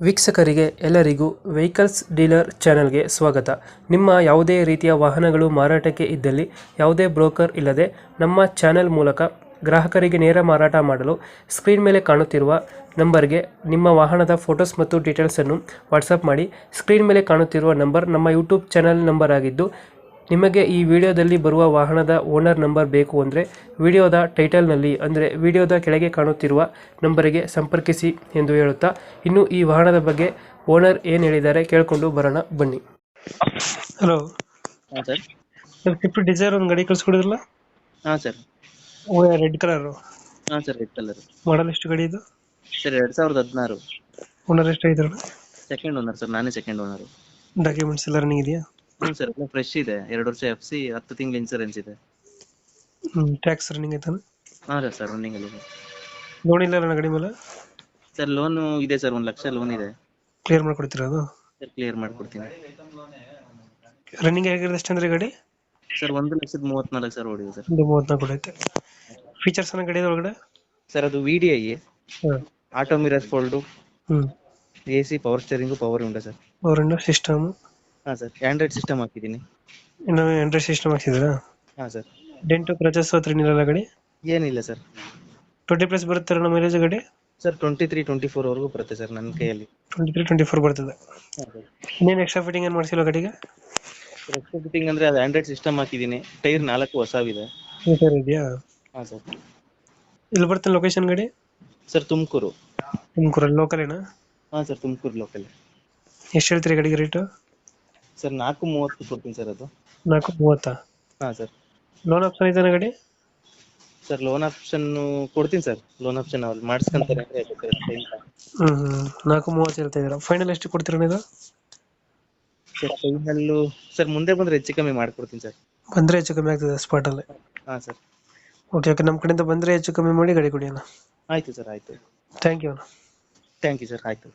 ವೀಕ್ಷಕರಿಗೆ ಎಲ್ಲರಿಗೂ vehicles dealer ಚಾನೆಲ್ಗೆ ಸ್ವಾಗತ. ನಿಮ್ಮ ಯಾವುದೇ ರೀತಿಯ ವಾಹನಗಳು ಮಾರಾಟಕ್ಕೆ ಇದ್ದಲ್ಲಿ ಯಾವುದೇ ಬ್ರೋಕರ್ ಇಲ್ಲದೆ ನಮ್ಮ ಚಾನೆಲ್ ಮೂಲಕ ಗ್ರಾಹಕರಿಗೆ ನೇರ ಮಾರಾಟ ಮಾಡಲು ಸ್ಕ್ರೀನ್ ಮೇಲೆ ಕಾಣುತ್ತಿರುವ ನಂಬರ್ಗೆ ನಿಮ್ಮ ವಾಹನದ ಫೋಟೋಸ್ ಮತ್ತು ಡೀಟೇಲ್ಸನ್ನು ವಾಟ್ಸಪ್ ಮಾಡಿ. ಸ್ಕ್ರೀನ್ ಮೇಲೆ ಕಾಣುತ್ತಿರುವ ನಂಬರ್ ನಮ್ಮ ಯೂಟ್ಯೂಬ್ ಚಾನೆಲ್ ನಂಬರ್ ಆಗಿದ್ದು, ನಿಮಗೆ ಈ ವಿಡಿಯೋದಲ್ಲಿ ಬರುವ ವಾಹನದ ಓನರ್ ನಂಬರ್ ಬೇಕು ಅಂದರೆ ವಿಡಿಯೋದ ಟೈಟಲ್ನಲ್ಲಿ ಅಂದರೆ ವಿಡಿಯೋದ ಕೆಳಗೆ ಕಾಣುತ್ತಿರುವ ನಂಬರಿಗೆ ಸಂಪರ್ಕಿಸಿ ಎಂದು ಹೇಳುತ್ತಾ, ಇನ್ನು ಈ ವಾಹನದ ಬಗ್ಗೆ ಓನರ್ ಏನು ಹೇಳಿದ್ದಾರೆ ಕೇಳಿಕೊಂಡು ಬರೋಣ ಬನ್ನಿ. ಹಲೋ ಹಾಂ ಸರ್. ಸ್ವಿಫ್ಟ್ ಡಿಸೈರ್ ಒಂದು ಗಾಡಿ ಕಳಿಸ್ಕೊಡಿದ್ರಲ್ಲ, ಹಾಂ ಸರ್. ರೆಡ್ ಕಲರ್ ಹಾಂ ಸರ್, ರೆಡ್ ಕಲರ್. ಮಾಡಲ್ ಎಷ್ಟು ಗಾಡಿ ಇದು? ಸರ್ 2016. ಓನರ್ ಎಷ್ಟು ಆಗಿದ್ರಲ್ಲ? ಸೆಕೆಂಡ್ ಓನರ್ ಸರ್, ನಾನೇ ಸೆಕೆಂಡ್ ಓನರು. ಡಾಕ್ಯುಮೆಂಟ್ಸ್ ಎಲ್ಲ ರನ್ನಿಂಗ್ ಇದೆಯಾ? ಹ್ಞೂ ಸರ್, ಎಲ್ಲ ಫ್ರೆಶ್ ಇದೆ. 2 ವರ್ಷ FC, 10 ತಿಂಗಳು ಇನ್ಸೂರೆನ್ಸ್ ಇದೆ. ಟ್ಯಾಕ್ಸ್ ರನ್ನಿಂಗ್ ಆಯ್ತಾನ? ಹಾಂ ರೀ ಸರ್, ರನ್ನಿಂಗಲ್ಲಿ ಇದೆ. ಲೋನ್ ಇಲ್ಲ ನನ್ನ ಗಾಡಿ ಮೇಲೆ? ಸರ್ ಲೋನು ಇದೆ ಸರ್, 1 ಲಕ್ಷ ಲೋನ್ ಇದೆ. ಕ್ಲಿಯರ್ ಮಾಡ್ಕೊಡ್ತೀರಾ ಅದು? ಸರ್ ಕ್ಲಿಯರ್ ಮಾಡಿಕೊಡ್ತೀನಿ. ರನ್ನಿಂಗ್ ಆಗಿರೋದು ಎಷ್ಟಂದ್ರೆ ಗಾಡಿ? ಸರ್ 1,34,000 ಓಡಿದೆ ಸರ್. ಒಂದು 34 ಕೊಡೈತೆ. ಫೀಚರ್ಸ್ ಅನ್ನ ಗಾಡಿ ಒಳಗಡೆ? ಸರ್ ಅದು VDI, ಹಾಂ. ಆಟೋ ಮಿರರ್ ಫೋಲ್ಡು, ಹ್ಞೂ. AC, power steering, power window sir. ಅವರಿಂದ ಸಿಸ್ಟಮ್ ಹಾಂ ಸರ್, ಆಂಡ್ರಾಯ್ಡ್ ಸಿಸ್ಟಮ್ ಹಾಕಿದ್ದೀನಿ. ಇನ್ನು ಆಂಡ್ರಾಯ್ಡ್ ಸಿಸ್ಟಮ್ ಹಾಕ್ಸಿದ್ದೀರಾ? ಹಾಂ ಸರ್. ಡೆಂಟು ಕ್ರಚಸ್ ಹತ್ರ ಏನಿರಲ್ಲ ಗಾಡಿ? ಏನಿಲ್ಲ ಸರ್. 20+ ಬರುತ್ತೆ ನಮ್ಮ ಮೈಲೇಜ್ ಗಾಡಿ? ಸರ್ 23-24 ವರೆಗೂ ಬರುತ್ತೆ ಸರ್ ನನ್ನ ಕೈಯಲ್ಲಿ. 23-24 ಬರ್ತದೆ. ಹಾಂ ಸರ್. ಇನ್ನೇನು ಎಕ್ಸ್ಟ್ರಾ ಫಿಟ್ಟಿಂಗ್ ಏನು ಮಾಡಿಸಿಲ್ಲ ಗಾಡಿಗೆ? ಎಕ್ಸ್ಟ್ರಾ ಫಿಟ್ಟಿಂಗ್ ಅಂದರೆ ಅದು ಆಂಡ್ರಾಯ್ಡ್ ಸಿಸ್ಟಮ್ ಹಾಕಿದ್ದೀನಿ. ಟೈರ್ 4 ಹೊಸವಿದೆ. ಈ ಥರ ಇದೆಯಾ? ಹಾಂ ಸರ್. ಇಲ್ಲಿ ಬರುತ್ತೆ ಲೊಕೇಶನ್ ಗಾಡಿ? ಸರ್ ತುಮಕೂರು. ತುಮಕೂರಲ್ಲಿ ಲೋಕಲ್ ಏನಾ? ಹಾಂ ಸರ್, ತುಮಕೂರು ಲೋಕಲ್. ಎಷ್ಟು ಹೇಳ್ತೀರಿ ಗಾಡಿಗೆ ರೇಟು? ಸರ್ 4,30 ಕೊಡ್ತೀನಿ ಸರ್ ಅದು. 430? ಹಾಂ ಸರ್. ಲೋನ್ ಆಪ್ಷನ್ ಇದೆಯಾ ಗಾಡಿ? ಸರ್ ಲೋನ್ ಆಪ್ಷನ್ ಕೊಡ್ತೀನಿ ಸರ್. ಲೋನ್ ಆಪ್ಷನ್ ಅವ್ರು ಮಾಡಿಸ್ಕೊಂತಾರೆ ಅಂದರೆ ಹ್ಞೂ 430 ಹೇಳ್ತಾ ಇದ್ದೀರಾ. ಫೈನಲ್ ಎಷ್ಟು ಕೊಡ್ತೀರಾ ಇದು? ಸರ್ ಫೈನಲ್ಲು ಸರ್ ಮುಂದೆ ಬಂದರೆ ಹೆಚ್ಚು ಕಮ್ಮಿ ಮಾಡಿಕೊಡ್ತೀನಿ ಸರ್. ಬಂದರೆ ಹೆಚ್ಚು ಕಮ್ಮಿ ಆಗ್ತದೆ ಸ್ಪಾಟಲ್ಲಿ? ಹಾಂ ಸರ್. ಓಕೆ ಓಕೆ, ನಮ್ಮ ಕಡೆಯಿಂದ ಬಂದರೆ ಹೆಚ್ಚು ಕಮ್ಮಿ ಮಾಡಿ ಗಾಡಿ ಕೊಡಿ ಅಣ್ಣ. ಆಯಿತು ಸರ್, ಆಯಿತು. ಥ್ಯಾಂಕ್ ಯು ಅಣ್ಣ. ಥ್ಯಾಂಕ್ ಯು ಸರ್, ಆಯಿತು.